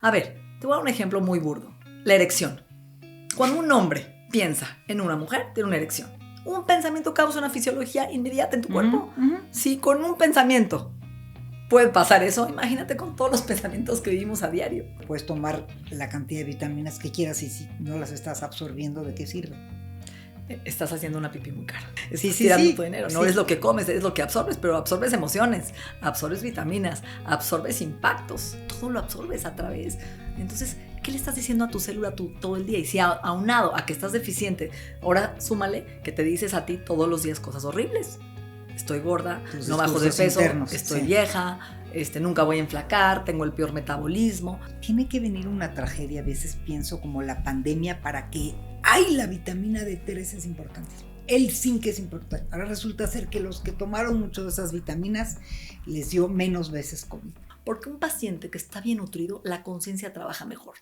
A ver, te voy a dar un ejemplo muy burdo. La erección. Cuando un hombre piensa en una mujer, tiene una erección. Un pensamiento causa una fisiología inmediata en tu cuerpo. Si con un pensamiento puede pasar eso, imagínate con todos los pensamientos que vivimos a diario. Puedes tomar la cantidad de vitaminas que quieras y si no las estás absorbiendo, ¿de qué sirve? Estás haciendo una pipí muy cara. Estás Sí, tirando tu dinero. No sí. es lo que comes, es lo que absorbes, pero absorbes emociones, absorbes vitaminas, absorbes impactos. Todo lo absorbes a través. Entonces, ¿qué le estás diciendo a tu célula todo el día? Y si aunado a que estás deficiente, ahora súmale que te dices a ti todos los días cosas horribles. Estoy gorda, no bajo de peso, internos, estoy vieja, nunca voy a enflacar, tengo el peor metabolismo. Tiene que venir una tragedia, a veces pienso como la pandemia, para que ¡ay! La vitamina D3 es importante. El zinc es importante. Ahora resulta ser que los que tomaron mucho de esas vitaminas les dio menos veces COVID. Porque un paciente que está bien nutrido, la conciencia trabaja mejor.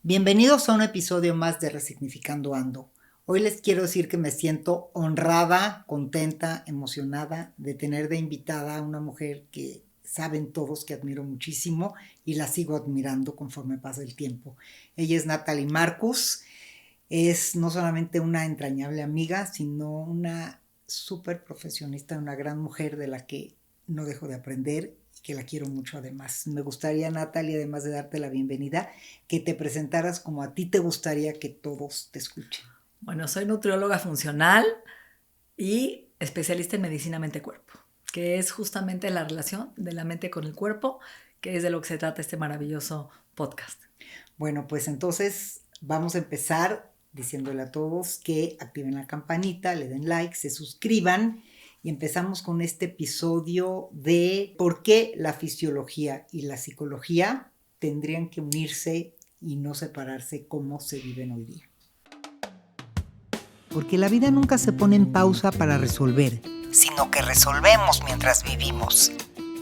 Bienvenidos a un episodio más de Resignificando Ando. Hoy les quiero decir que me siento honrada, contenta, emocionada de tener de invitada a una mujer que saben todos que admiro muchísimo y la sigo admirando conforme pasa el tiempo. Ella es Natalie Marcus, es no solamente una entrañable amiga, sino una súper profesionista, una gran mujer de la que no dejo de aprender y que la quiero mucho además. Me gustaría, Natalie, además de darte la bienvenida, que te presentaras como a ti te gustaría que todos te escuchen. Bueno, soy nutrióloga funcional y especialista en medicina mente-cuerpo, que es justamente la relación de la mente con el cuerpo, que es de lo que se trata este maravilloso podcast. Bueno, pues entonces vamos a empezar diciéndole a todos que activen la campanita, le den like, se suscriban y empezamos con este episodio de por qué la fisiología y la psicología tendrían que unirse y no separarse como se viven hoy día. Porque la vida nunca se pone en pausa para resolver, sino que resolvemos mientras vivimos.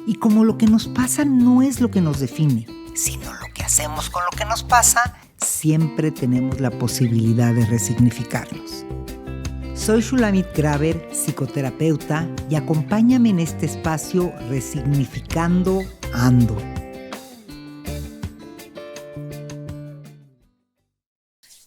Y como lo que nos pasa no es lo que nos define, sino lo que hacemos con lo que nos pasa, siempre tenemos la posibilidad de resignificarnos. Soy Shulamit Graber, psicoterapeuta, y acompáñame en este espacio Resignificando Ando.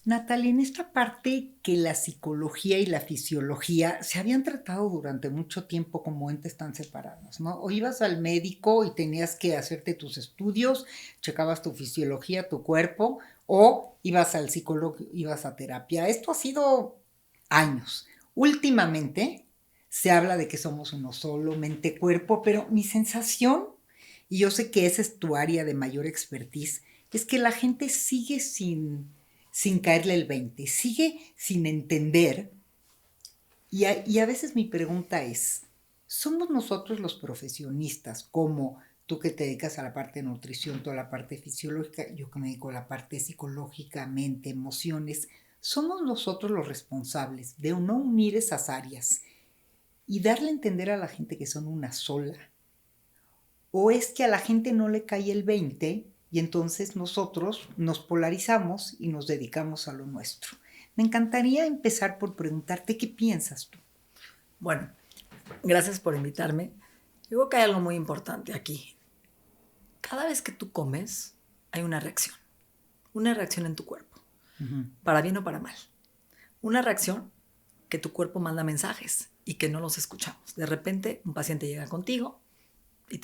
Natalia, en esta parte que la psicología y la fisiología se habían tratado durante mucho tiempo como entes tan separados, ¿no? O ibas al médico y tenías que hacerte tus estudios, checabas tu fisiología, tu cuerpo, o ibas al psicólogo, ibas a terapia. Esto ha sido años. Últimamente se habla de que somos uno solo, mente-cuerpo, pero mi sensación, y yo sé que esa es tu área de mayor expertise, es que la gente sigue sin caerle el 20, sigue sin entender. Y a veces mi pregunta es, ¿somos nosotros los profesionistas, como tú que te dedicas a la parte de nutrición, toda la parte fisiológica, yo que me dedico a la parte psicológica, mente, emociones, somos nosotros los responsables de no unir esas áreas y darle a entender a la gente que son una sola? ¿O es que a la gente no le cae el 20 y entonces nosotros nos polarizamos y nos dedicamos a lo nuestro? Me encantaría empezar por preguntarte qué piensas tú. Bueno, gracias por invitarme. Yo creo que hay algo muy importante aquí. Cada vez que tú comes, hay una reacción en tu cuerpo, para bien o para mal. Una reacción que tu cuerpo manda mensajes y que no los escuchamos. De repente, un paciente llega contigo,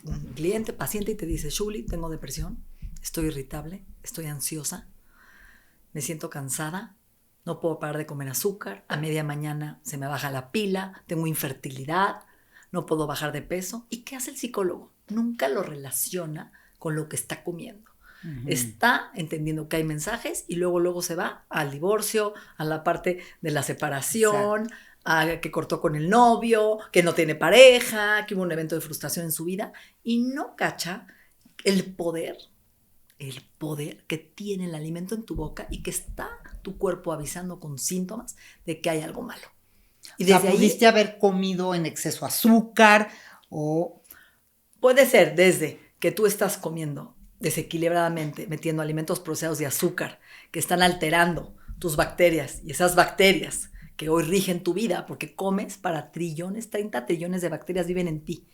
un paciente, y te dice, Shuli, tengo depresión, estoy irritable, estoy ansiosa, me siento cansada, no puedo parar de comer azúcar, a media mañana se me baja la pila, tengo infertilidad, no puedo bajar de peso. ¿Y qué hace el psicólogo? Nunca lo relaciona con lo que está comiendo. Está entendiendo que hay mensajes y luego se va al divorcio, a la parte de la separación, a que cortó con el novio, que no tiene pareja, que hubo un evento de frustración en su vida y no cacha el poder que tiene el alimento en tu boca y que está tu cuerpo avisando con síntomas de que hay algo malo. Y desde pudiste haber comido en exceso azúcar o... Puede ser desde que tú estás comiendo desequilibradamente, metiendo alimentos procesados de azúcar que están alterando tus bacterias y esas bacterias que hoy rigen tu vida porque comes para 30 trillones de bacterias viven en ti.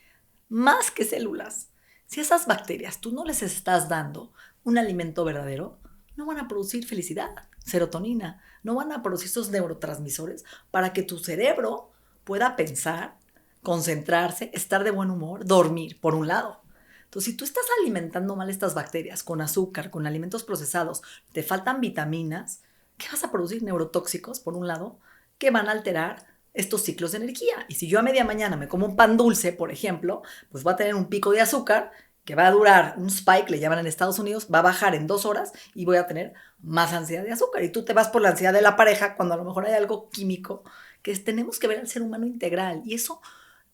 más que células. Si a esas bacterias tú no les estás dando un alimento verdadero, no van a producir felicidad, serotonina, no van a producir esos neurotransmisores para que tu cerebro pueda pensar, concentrarse, estar de buen humor, dormir, por un lado. Entonces, si tú estás alimentando mal estas bacterias con azúcar, con alimentos procesados, te faltan vitaminas, ¿qué vas a producir? Neurotóxicos, por un lado, que van a alterar estos ciclos de energía. Y si yo a media mañana me como un pan dulce, por ejemplo, pues voy a tener un pico de azúcar que va a durar, un spike, le llaman en Estados Unidos, va a bajar en 2 horas y voy a tener más ansiedad de azúcar. Y tú te vas por la ansiedad de la pareja cuando a lo mejor hay algo químico, que tenemos que ver al ser humano integral. Y eso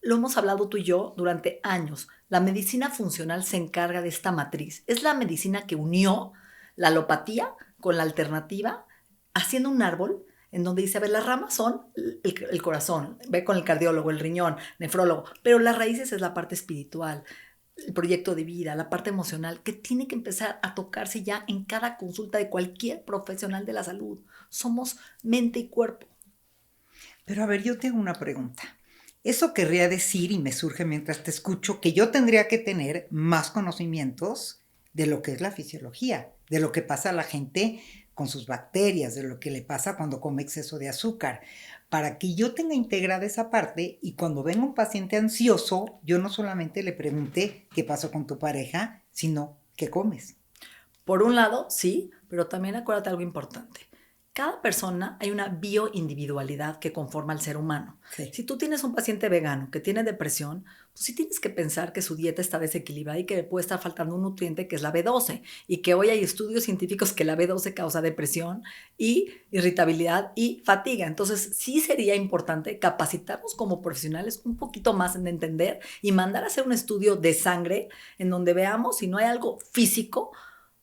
lo hemos hablado tú y yo durante años. La medicina funcional se encarga de esta matriz. Es la medicina que unió la alopatía con la alternativa, haciendo un árbol en donde dice, a ver, las ramas son el corazón, ve con el cardiólogo, el riñón, nefrólogo, pero las raíces es la parte espiritual, el proyecto de vida, la parte emocional, que tiene que empezar a tocarse ya en cada consulta de cualquier profesional de la salud. Somos mente y cuerpo. Pero a ver, yo tengo una pregunta. Eso querría decir, y me surge mientras te escucho, que yo tendría que tener más conocimientos de lo que es la fisiología, de lo que pasa a la gente con sus bacterias, de lo que le pasa cuando come exceso de azúcar, para que yo tenga integrada esa parte y cuando venga un paciente ansioso, yo no solamente le pregunte qué pasó con tu pareja, sino qué comes. Por un lado, sí, pero también acuérdate algo importante. Cada persona hay una bioindividualidad que conforma al ser humano. Sí. Si tú tienes un paciente vegano que tiene depresión, pues sí tienes que pensar que su dieta está desequilibrada y que le puede estar faltando un nutriente que es la B12 y que hoy hay estudios científicos que la B12 causa depresión y irritabilidad y fatiga. Entonces sí sería importante capacitarnos como profesionales un poquito más en entender y mandar a hacer un estudio de sangre en donde veamos si no hay algo físico,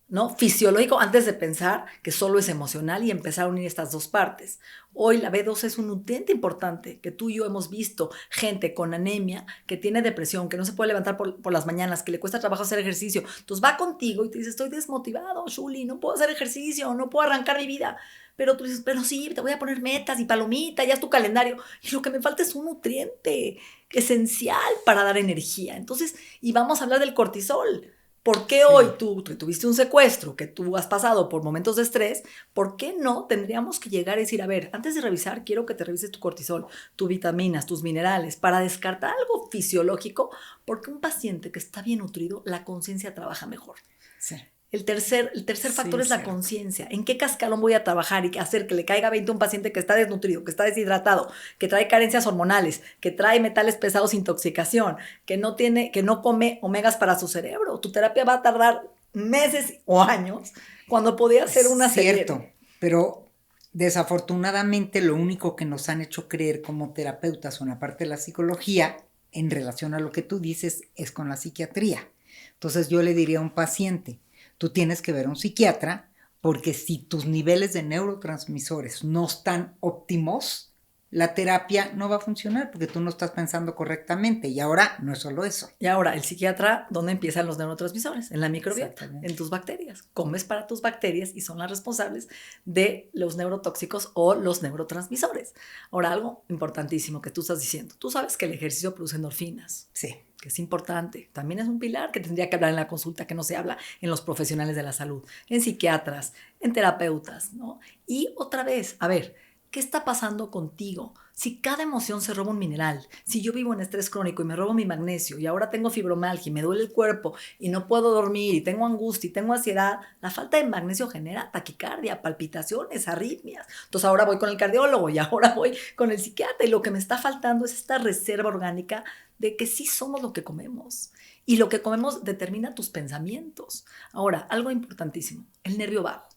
¿no? Fisiológico, antes de pensar que solo es emocional y empezar a unir estas dos partes. Hoy la B12 es un nutriente importante que tú y yo hemos visto, gente con anemia, que tiene depresión, que no se puede levantar por las mañanas, que le cuesta trabajo hacer ejercicio. Entonces va contigo y te dice, estoy desmotivado, Shuli, no puedo hacer ejercicio, no puedo arrancar mi vida. Pero tú dices, pero sí, te voy a poner metas y palomita, ya es tu calendario. Y lo que me falta es un nutriente esencial para dar energía. Entonces, y vamos a hablar del cortisol. ¿Por qué hoy tú tuviste un secuestro, que tú has pasado por momentos de estrés? ¿Por qué no tendríamos que llegar y decir, a ver, antes de revisar, quiero que te revises tu cortisol, tus vitaminas, tus minerales, para descartar algo fisiológico? Porque un paciente que está bien nutrido, la conciencia trabaja mejor. Sí. El tercer factor es la conciencia. ¿En qué cascalón voy a trabajar y hacer que le caiga 20 a un paciente que está desnutrido, que está deshidratado, que trae carencias hormonales, que trae metales pesados, intoxicación, que no come omegas para su cerebro? Tu terapia va a tardar meses o años cuando podía ser una cierto, pero desafortunadamente lo único que nos han hecho creer como terapeutas o en la parte de la psicología en relación a lo que tú dices es con la psiquiatría. Entonces yo le diría a un paciente, tú tienes que ver a un psiquiatra porque si tus niveles de neurotransmisores no están óptimos, la terapia no va a funcionar porque tú no estás pensando correctamente. Y ahora no es solo eso. Y ahora, el psiquiatra, ¿dónde empiezan los neurotransmisores? En la microbiota, en tus bacterias. Comes para tus bacterias y son las responsables de los neurotóxicos o los neurotransmisores. Ahora, algo importantísimo que tú estás diciendo. Tú sabes que el ejercicio produce endorfinas. Sí. Que es importante. También es un pilar que tendría que hablar en la consulta, que no se habla en los profesionales de la salud, en psiquiatras, en terapeutas, ¿no? Y otra vez, a ver, ¿qué está pasando contigo? Si cada emoción se roba un mineral, si yo vivo en estrés crónico y me robo mi magnesio y ahora tengo fibromialgia y me duele el cuerpo y no puedo dormir y tengo angustia y tengo ansiedad, la falta de magnesio genera taquicardia, palpitaciones, arritmias. Entonces ahora voy con el cardiólogo y ahora voy con el psiquiatra y lo que me está faltando es esta reserva orgánica de que sí somos lo que comemos y lo que comemos determina tus pensamientos. Ahora, algo importantísimo, el nervio vago.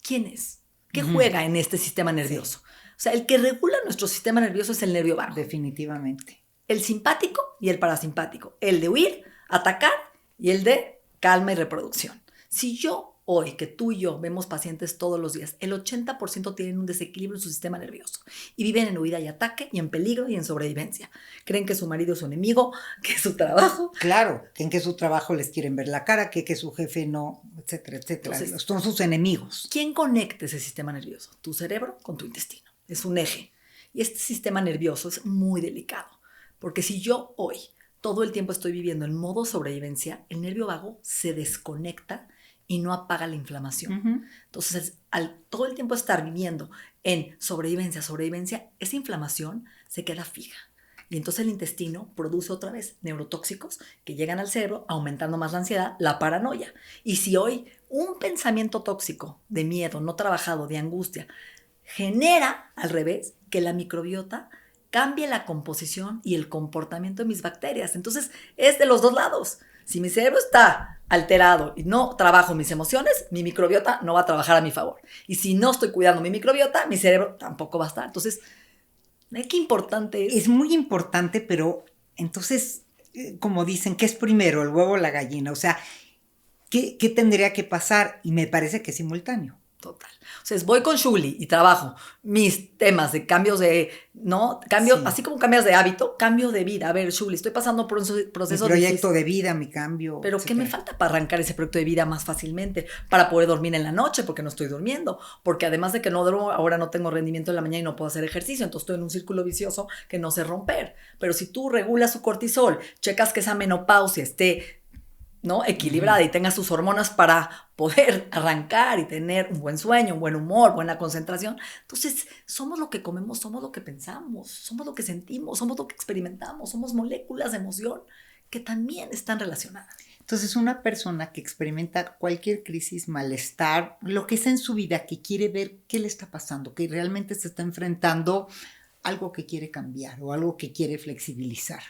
¿Quién es? ¿Qué juega en este sistema nervioso? O sea, el que regula nuestro sistema nervioso es el nervio vago. Definitivamente. El simpático y el parasimpático. El de huir, atacar y el de calma y reproducción. Si yo hoy, que tú y yo vemos pacientes todos los días, el 80% tienen un desequilibrio en su sistema nervioso y viven en huida y ataque y en peligro y en sobrevivencia. Creen que su marido es su enemigo, que su trabajo. Claro, creen que su trabajo les quieren ver la cara, que su jefe no, etcétera, etcétera. Entonces, son sus enemigos. ¿Quién conecta ese sistema nervioso? Tu cerebro con tu intestino. Es un eje. Y este sistema nervioso es muy delicado. Porque si yo hoy todo el tiempo estoy viviendo en modo sobrevivencia, el nervio vago se desconecta y no apaga la inflamación. Entonces, al todo el tiempo estar viviendo en sobrevivencia, esa inflamación se queda fija. Y entonces el intestino produce otra vez neurotóxicos que llegan al cerebro, aumentando más la ansiedad, la paranoia. Y si hoy un pensamiento tóxico de miedo no trabajado, de angustia, genera al revés que la microbiota cambie la composición y el comportamiento de mis bacterias. Entonces es de los dos lados. Si mi cerebro está alterado y no trabajo mis emociones, mi microbiota no va a trabajar a mi favor. Y si no estoy cuidando mi microbiota, mi cerebro tampoco va a estar. Entonces, qué importante es. Es muy importante, pero entonces, como dicen, ¿qué es primero, el huevo o la gallina? O sea, ¿qué tendría que pasar? Y me parece que es simultáneo. Total. O sea, voy con Shuli y trabajo mis temas de cambios de, ¿no? Cambios, sí. Así como cambias de hábito, cambio de vida. A ver, Shuli, estoy pasando por un proceso mi proyecto de vida, mi cambio. Pero etcétera. ¿Qué me falta para arrancar ese proyecto de vida más fácilmente? Para poder dormir en la noche, porque no estoy durmiendo. Porque además de que no duermo, ahora no tengo rendimiento en la mañana y no puedo hacer ejercicio. Entonces estoy en un círculo vicioso que no sé romper. Pero si tú regulas su cortisol, checas que esa menopausia esté, ¿no?, equilibrada y tenga sus hormonas para poder arrancar y tener un buen sueño, un buen humor, buena concentración. Entonces, somos lo que comemos, somos lo que pensamos, somos lo que sentimos, somos lo que experimentamos, somos moléculas de emoción que también están relacionadas. Entonces, una persona que experimenta cualquier crisis, malestar, lo que sea en su vida, que quiere ver qué le está pasando, que realmente se está enfrentando algo que quiere cambiar o algo que quiere flexibilizar,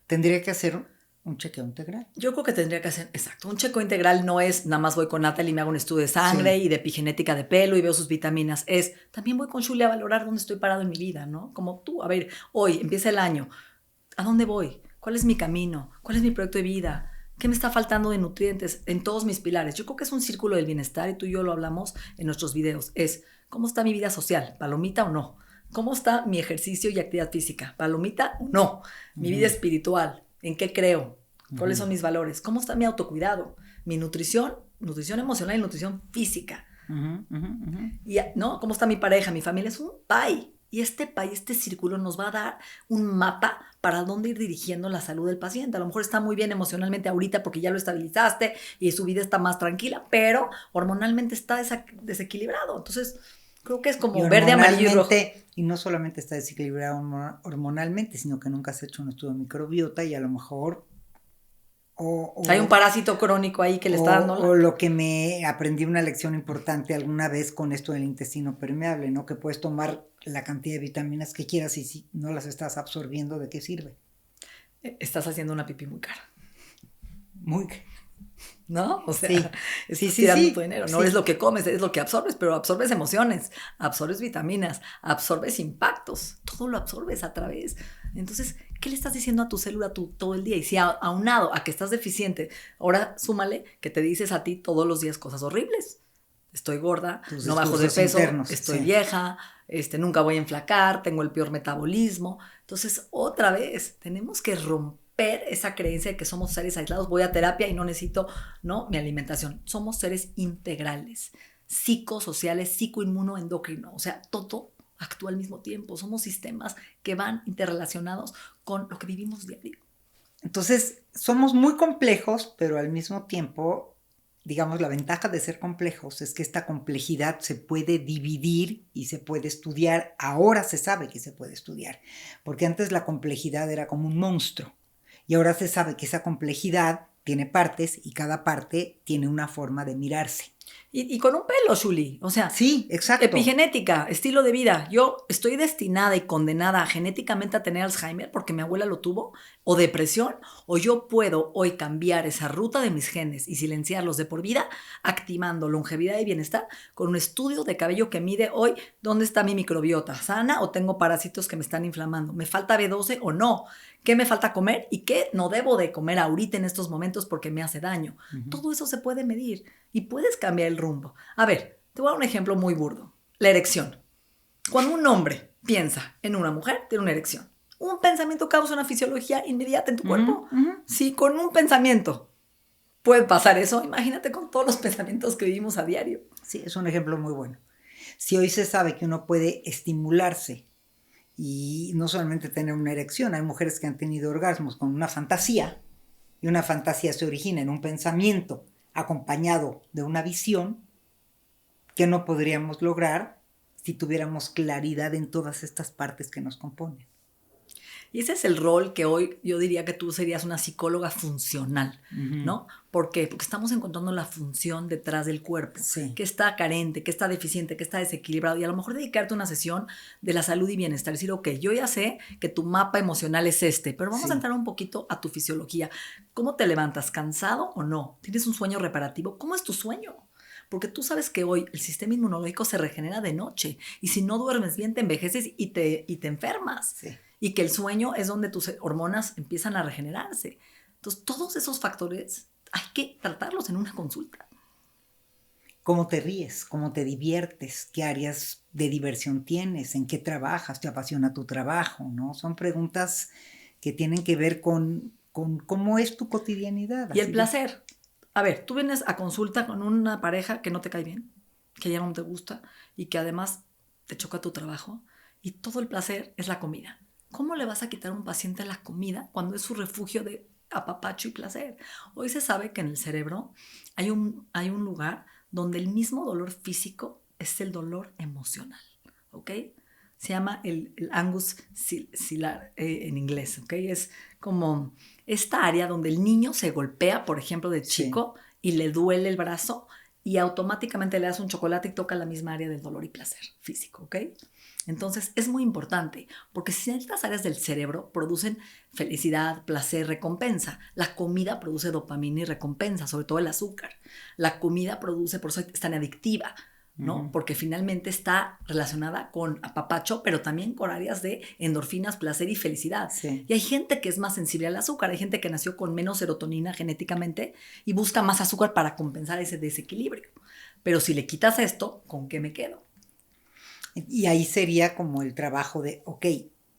tendría que hacer un chequeo integral. Yo creo que tendría que hacer, exacto, un chequeo integral no es nada más voy con Natalie y me hago un estudio de sangre y de epigenética de pelo y veo sus vitaminas, es también voy con Shuli a valorar dónde estoy parado en mi vida, ¿no? Como tú, a ver, hoy empieza el año, ¿a dónde voy? ¿Cuál es mi camino? ¿Cuál es mi proyecto de vida? ¿Qué me está faltando de nutrientes en todos mis pilares? Yo creo que es un círculo del bienestar y tú y yo lo hablamos en nuestros videos, es ¿cómo está mi vida social? ¿Palomita o no? ¿Cómo está mi ejercicio y actividad física? ¿Palomita o no? Mi vida espiritual, ¿en qué creo? ¿Cuáles son mis valores? ¿Cómo está mi autocuidado? Mi nutrición emocional y nutrición física. Y, ¿no? ¿Cómo está mi pareja? Mi familia es un pie. Y este círculo nos va a dar un mapa para dónde ir dirigiendo la salud del paciente. A lo mejor está muy bien emocionalmente ahorita porque ya lo estabilizaste y su vida está más tranquila, pero hormonalmente está desequilibrado. Entonces, creo que es como verde, amarillo y rojo. Y no solamente está desequilibrado hormonalmente, sino que nunca has hecho un estudio de microbiota y a lo mejor hay un parásito crónico ahí que le está dando. O lo que me aprendí una lección importante alguna vez con esto del intestino permeable, ¿no? Que puedes tomar la cantidad de vitaminas que quieras y si no las estás absorbiendo, ¿de qué sirve? Estás haciendo una pipí muy cara. Muy. ¿No? O sea, estás tirando tu dinero. No es lo que comes, es lo que absorbes, pero absorbes emociones, absorbes vitaminas, absorbes impactos, todo lo absorbes a través. Entonces, ¿qué le estás diciendo a tu célula todo el día? Y si aunado a que estás deficiente, ahora súmale que te dices a ti todos los días cosas horribles. Estoy gorda, no bajo de peso, estoy vieja, nunca voy a enflacar, tengo el peor metabolismo. Entonces, otra vez, tenemos que romper esa creencia de que somos seres aislados, voy a terapia y no necesito, ¿no?, mi alimentación. Somos seres integrales, psicosociales, psicoinmunoendocrino, o sea, todo actúa al mismo tiempo. Somos sistemas que van interrelacionados con lo que vivimos diario. Entonces, somos muy complejos, pero al mismo tiempo, digamos, la ventaja de ser complejos es que esta complejidad se puede dividir y se puede estudiar. Ahora se sabe que se puede estudiar, porque antes la complejidad era como un monstruo. Y ahora se sabe que esa complejidad tiene partes y cada parte tiene una forma de mirarse. Y con un pelo, Shuli. O sea, sí, exacto. Epigenética, estilo de vida. Yo estoy destinada y condenada genéticamente a tener Alzheimer porque mi abuela lo tuvo, o depresión, o yo puedo hoy cambiar esa ruta de mis genes y silenciarlos de por vida, activando longevidad y bienestar con un estudio de cabello que mide hoy dónde está mi microbiota, sana o tengo parásitos que me están inflamando. ¿Me falta B12 o no? ¿Qué me falta comer y qué no debo de comer ahorita en estos momentos porque me hace daño? Todo eso se puede medir y puedes cambiar el rumbo. A ver, te voy a dar un ejemplo muy burdo. La erección. Cuando un hombre piensa en una mujer, tiene una erección. Un pensamiento causa una fisiología inmediata en tu cuerpo. Si con un pensamiento puede pasar eso, imagínate con todos los pensamientos que vivimos a diario. Sí, es un ejemplo muy bueno. Si hoy se sabe que uno puede estimularse Y no solamente tener una erección, hay mujeres que han tenido orgasmos con una fantasía, y una fantasía se origina en un pensamiento acompañado de una visión que no podríamos lograr si tuviéramos claridad en todas estas partes que nos componen. Y ese es el rol que hoy yo diría que tú serías una psicóloga funcional, ¿no? ¿Por qué? Porque estamos encontrando la función detrás del cuerpo, que está carente, que está deficiente, que está desequilibrado. Y a lo mejor dedicarte a una sesión de la salud y bienestar. Decir, ok, yo ya sé que tu mapa emocional es este, pero vamos a entrar un poquito a tu fisiología. ¿Cómo te levantas? ¿Cansado o no? ¿Tienes un sueño reparativo? ¿Cómo es tu sueño? Porque tú sabes que hoy el sistema inmunológico se regenera de noche. Y si no duermes bien, te envejeces y te enfermas. Sí. Y que el sueño es donde tus hormonas empiezan a regenerarse. Entonces, todos esos factores hay que tratarlos en una consulta. ¿Cómo te ríes? ¿Cómo te diviertes? ¿Qué áreas de diversión tienes? ¿En qué trabajas? ¿Te apasiona tu trabajo? ¿No? Son preguntas que tienen que ver con cómo es tu cotidianidad. Y el placer. A ver, tú vienes a consulta con una pareja que no te cae bien, que ya no te gusta y que además te choca tu trabajo y todo el placer es la comida. ¿Cómo le vas a quitar a un paciente la comida cuando es su refugio de apapacho y placer? Hoy se sabe que en el cerebro hay un lugar donde el mismo dolor físico es el dolor emocional, ¿ok? Se llama el Angus Seiler en inglés, ¿ok? Es como esta área donde el niño se golpea, por ejemplo, de chico y le duele el brazo y automáticamente le das un chocolate y toca la misma área del dolor y placer físico, ¿ok? Entonces es muy importante porque ciertas áreas del cerebro producen felicidad, placer, recompensa. La comida produce dopamina y recompensa, sobre todo el azúcar. La comida produce, por eso es tan adictiva, ¿no? Porque finalmente está relacionada con apapacho, pero también con áreas de endorfinas, placer y felicidad. Sí. Y hay gente que es más sensible al azúcar, hay gente que nació con menos serotonina genéticamente y busca más azúcar para compensar ese desequilibrio. Pero si le quitas esto, ¿con qué me quedo? Y ahí sería como el trabajo de, ok,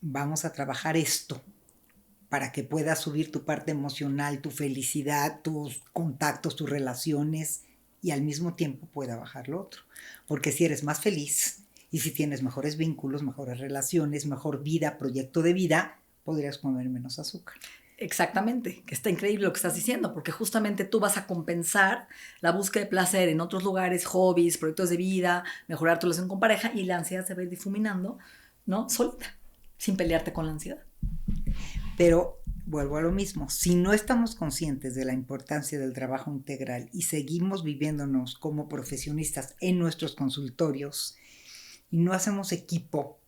vamos a trabajar esto para que puedas subir tu parte emocional, tu felicidad, tus contactos, tus relaciones y al mismo tiempo pueda bajar lo otro. Porque si eres más feliz y si tienes mejores vínculos, mejores relaciones, mejor vida, proyecto de vida, podrías comer menos azúcar. Exactamente, que está increíble lo que estás diciendo, porque justamente tú vas a compensar la búsqueda de placer en otros lugares, hobbies, proyectos de vida, mejorar tu relación con pareja y la ansiedad se va a ir difuminando, ¿no? Solita, sin pelearte con la ansiedad. Pero vuelvo a lo mismo, si no estamos conscientes de la importancia del trabajo integral y seguimos viviéndonos como profesionistas en nuestros consultorios y no hacemos equipo,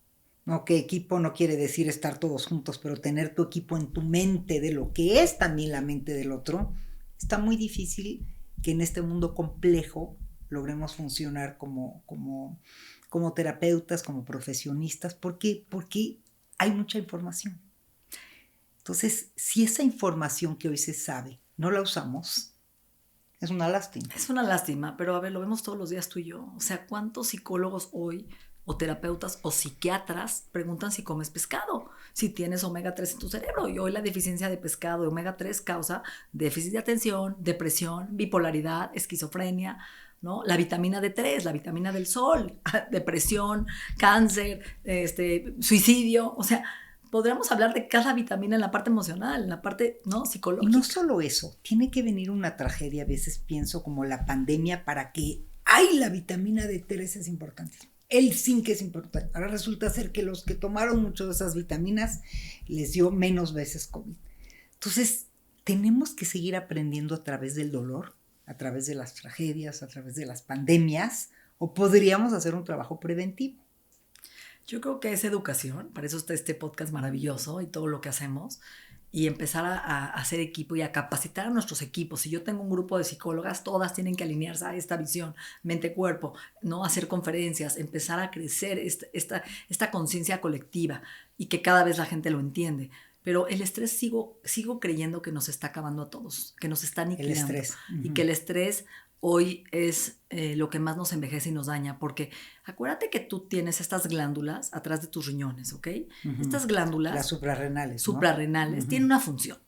¿no? Que equipo no quiere decir estar todos juntos, pero tener tu equipo en tu mente de lo que es también la mente del otro, está muy difícil que en este mundo complejo logremos funcionar como terapeutas, como profesionistas, porque hay mucha información. Entonces, si esa información que hoy se sabe no la usamos, es una lástima. Es una lástima, pero a ver, lo vemos todos los días tú y yo. O sea, ¿cuántos psicólogos hoy o terapeutas o psiquiatras preguntan si comes pescado, si tienes omega 3 en tu cerebro? Y hoy la deficiencia de pescado, de omega 3, causa déficit de atención, depresión, bipolaridad, esquizofrenia, ¿no? La vitamina D3, la vitamina del sol, depresión, cáncer, suicidio. O sea, podríamos hablar de cada vitamina en la parte emocional, en la parte, ¿no?, psicológica. Y no solo eso, tiene que venir una tragedia, a veces pienso como la pandemia, para que, ¡ay, la vitamina D3 es importante! El zinc es importante. Ahora resulta ser que los que tomaron mucho de esas vitaminas les dio menos veces COVID. Entonces, tenemos que seguir aprendiendo a través del dolor, a través de las tragedias, a través de las pandemias, o podríamos hacer un trabajo preventivo. Yo creo que es educación, para eso está este podcast maravilloso y todo lo que hacemos, y empezar a hacer equipo y a capacitar a nuestros equipos. Si yo tengo un grupo de psicólogas, todas tienen que alinearse a esta visión, mente-cuerpo, ¿no? Hacer conferencias, empezar a crecer esta conciencia colectiva y que cada vez la gente lo entiende. Pero el estrés sigo creyendo que nos está acabando a todos, que nos está aniquilando. El estrés. Y que el estrés hoy es lo que más nos envejece y nos daña, porque acuérdate que tú tienes estas glándulas atrás de tus riñones, ¿ok? Estas glándulas, las suprarrenales, ¿no? Tienen una función,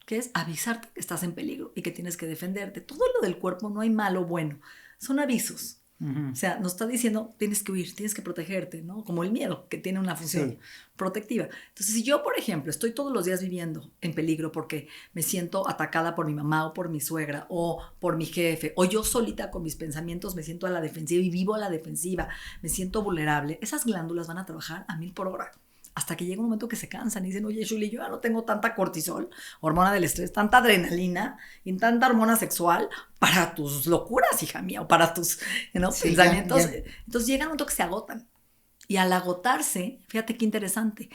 que es avisarte que estás en peligro y que tienes que defenderte. Todo lo del cuerpo no hay malo o bueno, son avisos. O sea, nos está diciendo, tienes que huir, tienes que protegerte, ¿no? Como el miedo, que tiene una función protectiva. Entonces, si yo, por ejemplo, estoy todos los días viviendo en peligro porque me siento atacada por mi mamá o por mi suegra o por mi jefe, o yo solita con mis pensamientos me siento a la defensiva y vivo a la defensiva, me siento vulnerable, esas glándulas van a trabajar a 1000 por hora. Hasta que llega un momento que se cansan y dicen, oye, Shuli, yo ya no tengo tanta cortisol, hormona del estrés, tanta adrenalina y tanta hormona sexual para tus locuras, hija mía, o para tus pensamientos. Ya. Entonces llega un momento que se agotan. Y al agotarse, fíjate qué interesante,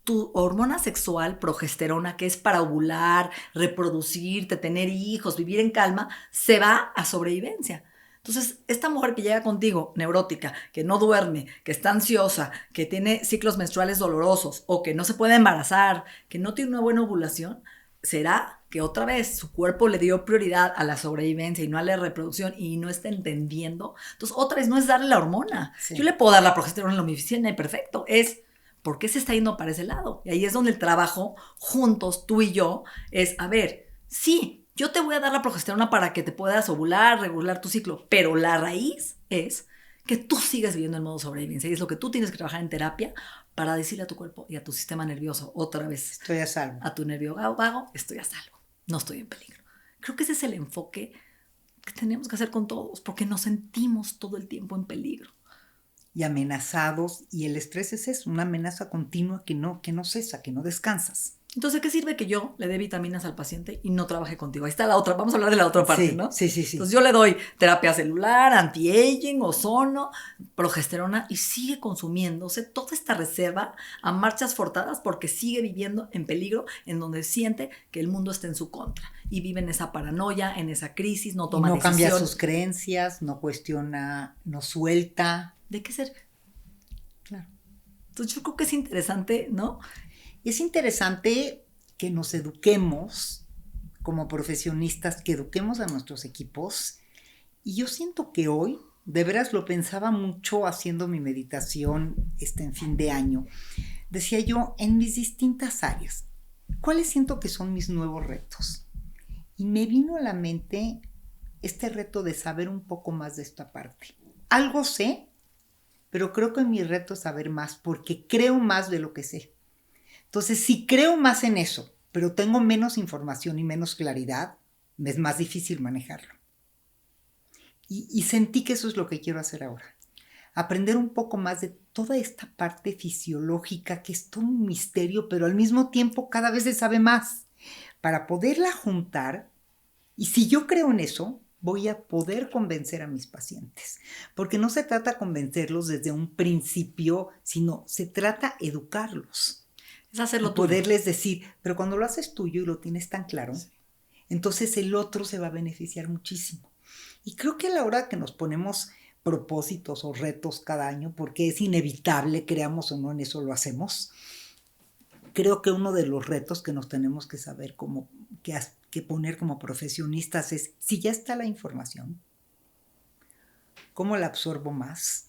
tu hormona sexual, progesterona, que es para ovular, reproducirte, tener hijos, vivir en calma, se va a sobrevivencia. Entonces, esta mujer que llega contigo, neurótica, que no duerme, que está ansiosa, que tiene ciclos menstruales dolorosos o que no se puede embarazar, que no tiene una buena ovulación, será que otra vez su cuerpo le dio prioridad a la sobrevivencia y no a la reproducción y no está entendiendo. Entonces, otra vez no es darle la hormona. Sí. Yo le puedo dar la progesterona en la oficina y perfecto. Es ¿por qué se está yendo para ese lado? Y ahí es donde el trabajo juntos, tú y yo, es, a ver, sí, yo te voy a dar la progesterona para que te puedas ovular, regular tu ciclo, pero la raíz es que tú sigas viviendo en modo sobrevivencia y es lo que tú tienes que trabajar en terapia para decirle a tu cuerpo y a tu sistema nervioso otra vez. Estoy a salvo. A tu nervio vago, estoy a salvo, no estoy en peligro. Creo que ese es el enfoque que tenemos que hacer con todos porque nos sentimos todo el tiempo en peligro. Y amenazados, y el estrés es eso, una amenaza continua que no cesa, que no descansas. Entonces, ¿qué sirve que yo le dé vitaminas al paciente y no trabaje contigo? Ahí está la otra, vamos a hablar de la otra parte, sí, ¿no? Sí. Entonces yo le doy terapia celular, anti-aging, ozono, progesterona y sigue consumiéndose toda esta reserva a marchas forzadas porque sigue viviendo en peligro en donde siente que el mundo está en su contra y vive en esa paranoia, en esa crisis, no toma decisión. No cambia sus creencias, no cuestiona, no suelta. ¿De qué ser? Claro. Entonces yo creo que es interesante, ¿no? Es interesante que nos eduquemos como profesionistas, que eduquemos a nuestros equipos. Y yo siento que hoy, de veras lo pensaba mucho haciendo mi meditación en fin de año. Decía yo, en mis distintas áreas, ¿cuáles siento que son mis nuevos retos? Y me vino a la mente este reto de saber un poco más de esta parte. Algo sé, pero creo que mi reto es saber más porque creo más de lo que sé. Entonces, si creo más en eso, pero tengo menos información y menos claridad, me es más difícil manejarlo. Y sentí que eso es lo que quiero hacer ahora. Aprender un poco más de toda esta parte fisiológica que es todo un misterio, pero al mismo tiempo cada vez se sabe más. Para poderla juntar, y si yo creo en eso, voy a poder convencer a mis pacientes. Porque no se trata de convencerlos desde un principio, sino se trata de educarlos. Es hacerlo tuyo. Poderles decir, pero cuando lo haces tuyo y lo tienes tan claro, sí, entonces el otro se va a beneficiar muchísimo. Y creo que a la hora que nos ponemos propósitos o retos cada año, porque es inevitable, creamos o no en eso lo hacemos, creo que uno de los retos que nos tenemos que saber que poner como profesionistas es, si ya está la información, ¿cómo la absorbo más?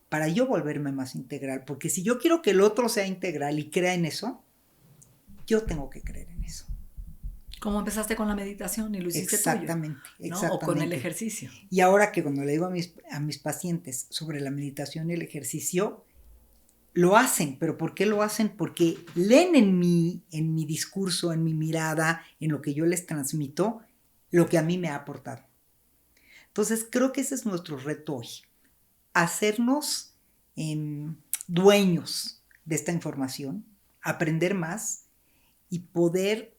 Para yo volverme más integral, porque si yo quiero que el otro sea integral y crea en eso, yo tengo que creer en eso. Como empezaste con la meditación y lo hiciste exactamente, tuyo, ¿no? Exactamente. O con el ejercicio. Y ahora que cuando le digo a mis pacientes sobre la meditación y el ejercicio, lo hacen, pero ¿por qué lo hacen? Porque leen en mi discurso, en mi mirada, en lo que yo les transmito, lo que a mí me ha aportado. Entonces creo que ese es nuestro reto hoy. Hacernos dueños de esta información, aprender más y poder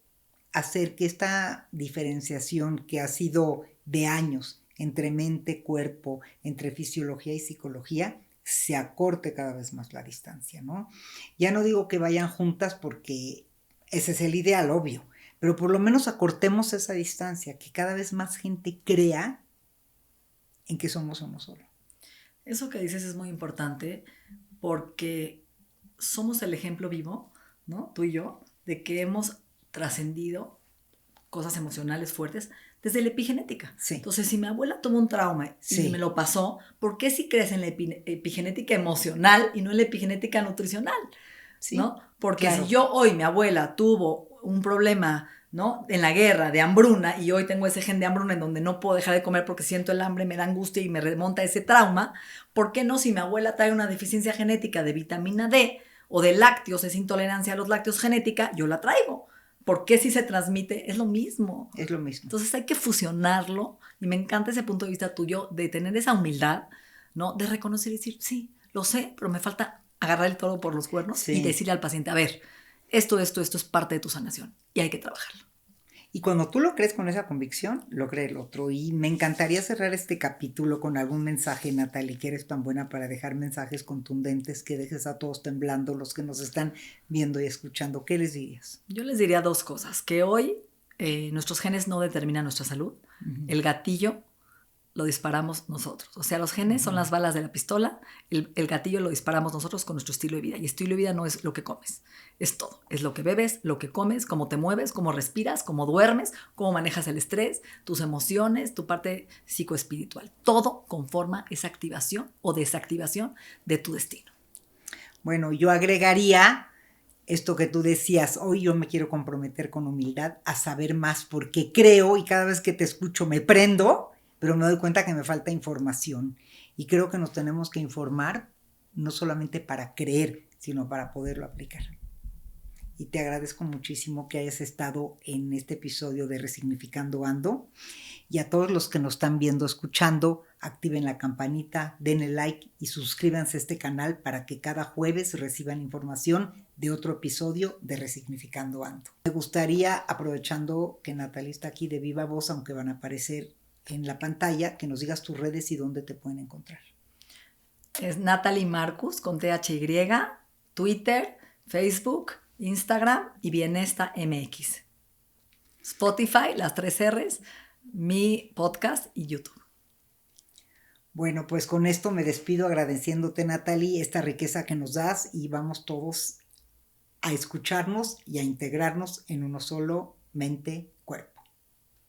hacer que esta diferenciación que ha sido de años entre mente, cuerpo, entre fisiología y psicología, se acorte cada vez más la distancia, ¿no? Ya no digo que vayan juntas porque ese es el ideal, obvio, pero por lo menos acortemos esa distancia, que cada vez más gente crea en que somos uno solo. Eso que dices es muy importante porque somos el ejemplo vivo, ¿no? Tú y yo, de que hemos trascendido cosas emocionales fuertes desde la epigenética. Sí. Entonces, si mi abuela tuvo un trauma y me lo pasó, ¿por qué si crees en la epigenética emocional y no en la epigenética nutricional? Sí, ¿no? Porque claro, si yo hoy, mi abuela tuvo un problema ¿no? En la guerra, de hambruna, y hoy tengo ese gen de hambruna en donde no puedo dejar de comer porque siento el hambre, me da angustia y me remonta a ese trauma, ¿por qué no si mi abuela trae una deficiencia genética de vitamina D o de lácteos, es intolerancia a los lácteos genética, yo la traigo? ¿Por qué si se transmite? Es lo mismo. Es lo mismo. Entonces hay que fusionarlo y me encanta ese punto de vista tuyo de tener esa humildad, ¿no? De reconocer y decir, sí, lo sé, pero me falta agarrar el toro por los cuernos y decirle al paciente, a ver, esto es parte de tu sanación y hay que trabajarlo. Y cuando tú lo crees con esa convicción, lo cree el otro. Y me encantaría cerrar este capítulo con algún mensaje, Natalie, que eres tan buena para dejar mensajes contundentes que dejes a todos temblando, los que nos están viendo y escuchando. ¿Qué les dirías? Yo les diría 2 cosas. Que hoy nuestros genes no determinan nuestra salud. Uh-huh. El gatillo lo disparamos nosotros. O sea, los genes son las balas de la pistola, el gatillo lo disparamos nosotros con nuestro estilo de vida. Y estilo de vida no es lo que comes, es todo. Es lo que bebes, lo que comes, cómo te mueves, cómo respiras, cómo duermes, cómo manejas el estrés, tus emociones, tu parte psicoespiritual. Todo conforma esa activación o desactivación de tu destino. Bueno, yo agregaría esto que tú decías, hoy yo me quiero comprometer con humildad a saber más porque creo y cada vez que te escucho me prendo, pero me doy cuenta que me falta información y creo que nos tenemos que informar no solamente para creer, sino para poderlo aplicar. Y te agradezco muchísimo que hayas estado en este episodio de Resignificando Ando y a todos los que nos están viendo, escuchando, activen la campanita, denle like y suscríbanse a este canal para que cada jueves reciban información de otro episodio de Resignificando Ando. Me gustaría, aprovechando que Natalie está aquí de viva voz, aunque van a aparecer en la pantalla, que nos digas tus redes y dónde te pueden encontrar. Es Natalie Marcus con THY, Twitter, Facebook, Instagram y Bienesta MX. Spotify, las 3 R's, mi podcast y YouTube. Bueno, pues con esto me despido agradeciéndote, Natalie, esta riqueza que nos das y vamos todos a escucharnos y a integrarnos en uno solo, mente,